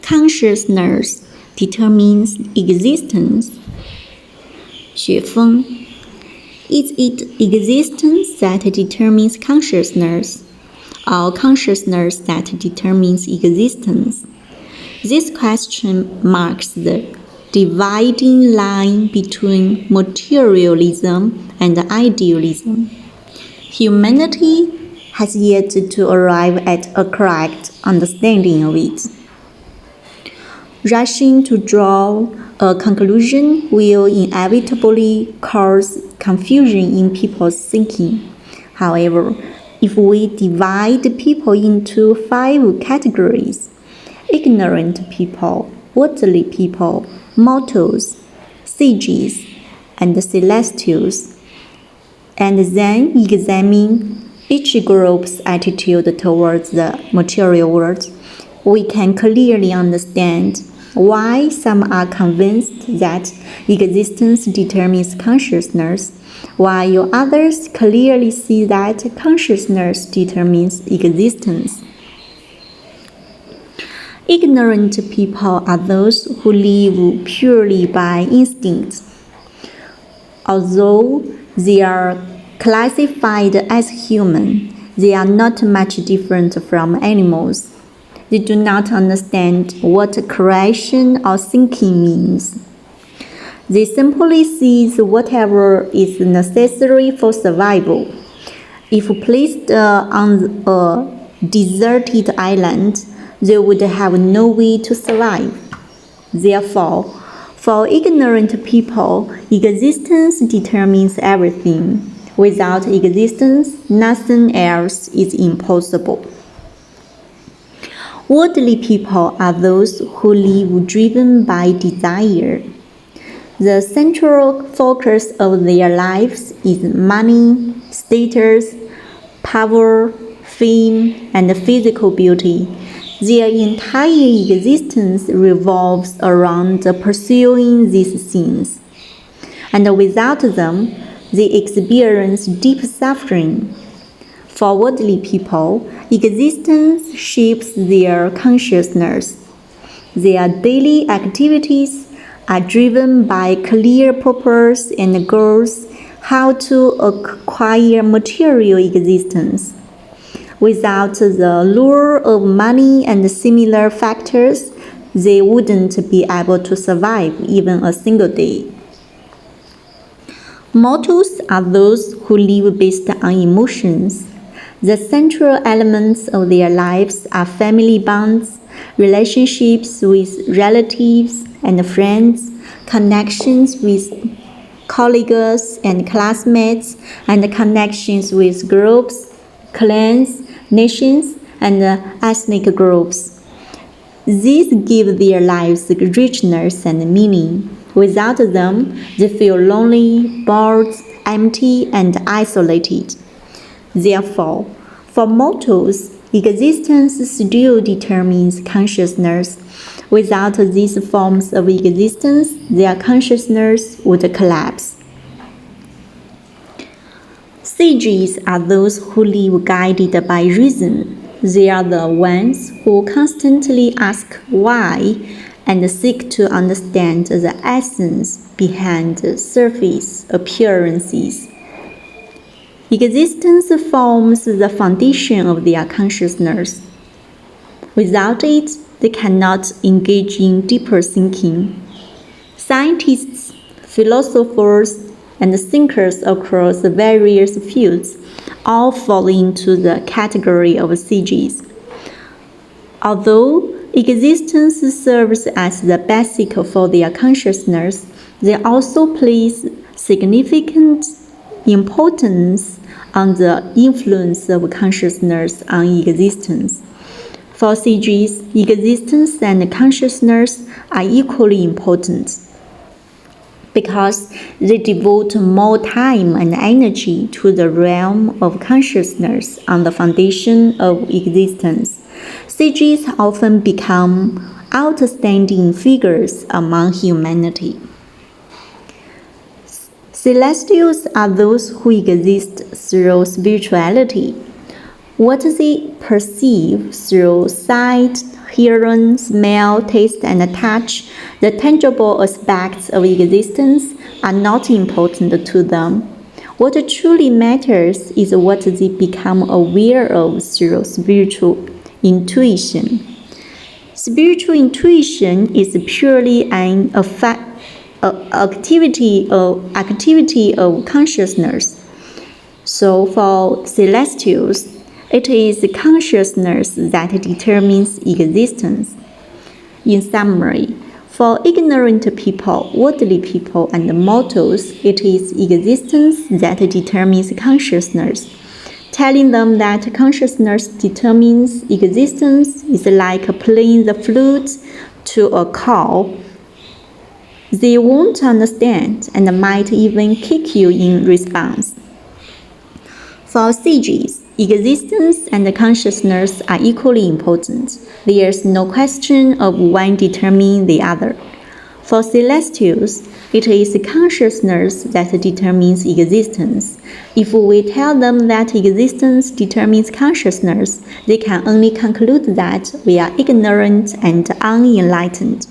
Consciousness determines existence. 雪峰 Is it existence that determines consciousness, or consciousness that determines existence? This question marks the dividing line between materialism and idealism. Humanity has yet to arrive at a correct understanding of it. Rushing to draw a conclusion will inevitably cause confusion in people's thinking. However, if we divide people into 5 categories: ignorant people, worldly people, mortals, sages, and celestials, and then examine each group's attitude towards the material world, we can clearly understand why some are convinced that existence determines consciousness, while others clearly see that consciousness determines existence. Ignorant people are those who live purely by instinct. Although they are classified as human, they are not much different from animals. They do not understand what creation or thinking means. They simply seize whatever is necessary for survival. If placed on a deserted island, they would have no way to survive. Therefore, for ignorant people, existence determines everything. Without existence, nothing else is impossible. Worldly people are those who live driven by desire. The central focus of their lives is money, status, power, fame, and physical beauty. Their entire existence revolves around pursuing these things, and without them, they experience deep suffering. For worldly people, existence shapes their consciousness. Their daily activities are driven by clear purpose and goals, how to acquire material existence. Without the lure of money and similar factors, they wouldn't be able to survive even a single day. Mortals are those who live based on emotions. The central elements of their lives are family bonds, relationships with relatives and friends, connections with colleagues and classmates, and connections with groups, clans, nations, and ethnic groups. These give their lives richness and meaning. Without them, they feel lonely, bored, empty, and isolated. Therefore, for mortals, existence still determines consciousness. Without these forms of existence, their consciousness would collapse. Sages are those who live guided by reason. They are the ones who constantly ask why and seek to understand the essence behind surface appearances. Existence forms the foundation of their consciousness. Without it, they cannot engage in deeper thinking. Scientists, philosophers, and thinkers across various fields all fall into the category of sages. Although existence serves as the basic for their consciousness, they also place significant importance on the influence of consciousness on existence. For sages, existence and consciousness are equally important because they devote more time and energy to the realm of consciousness on the foundation of existence. Sages often become outstanding figures among humanity. Celestials are those who exist through spirituality. What they perceive through sight, hearing, smell, taste, and touch, the tangible aspects of existence, are not important to them. What truly matters is what they become aware of through spiritual intuition. Spiritual intuition is purely an activity of consciousness. So for celestials, it is consciousness that determines existence. In summary, for ignorant people, worldly people, and mortals, it is existence that determines consciousness. Telling them that consciousness determines existence is like playing the flute to a cow. They won't understand and might even kick you in response. For sages, existence and consciousness are equally important. There is no question of one determining the other. For celestials, it is consciousness that determines existence. If we tell them that existence determines consciousness, they can only conclude that we are ignorant and unenlightened.